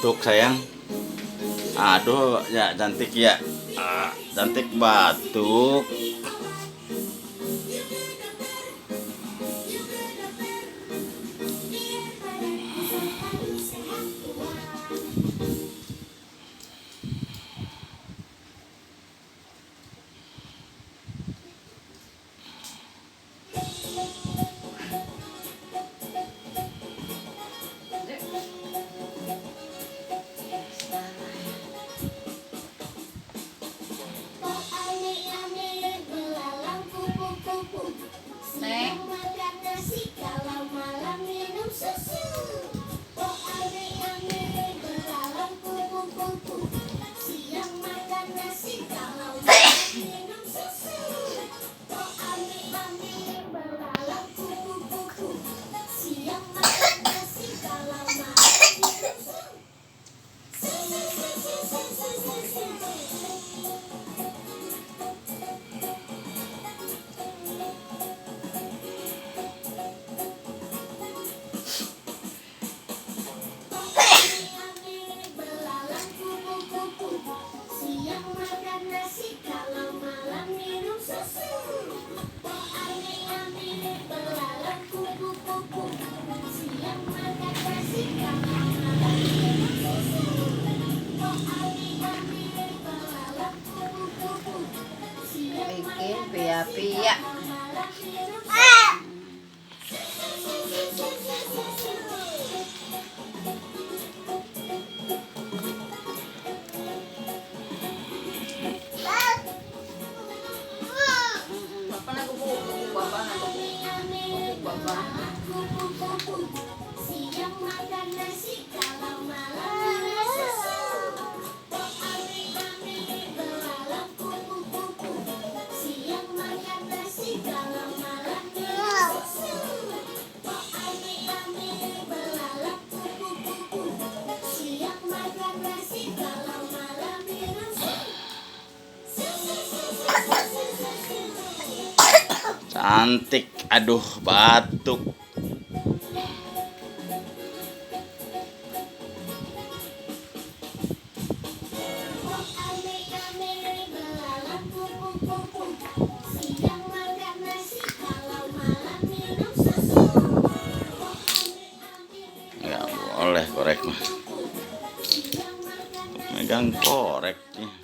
batuk sayang. Aduh ya cantik ya. Cantik batuk. Bikin pia-pia. Siang makan nasi kalau malam minum susu. Belalak kupu-kupu. Siang makan nasi kalau malam minum susu. Belalak kupu-kupu. Siang makan nasi kalau malam minum susu. Cantik. Aduh batuk. Nggak boleh korek mah. Megang korek nih.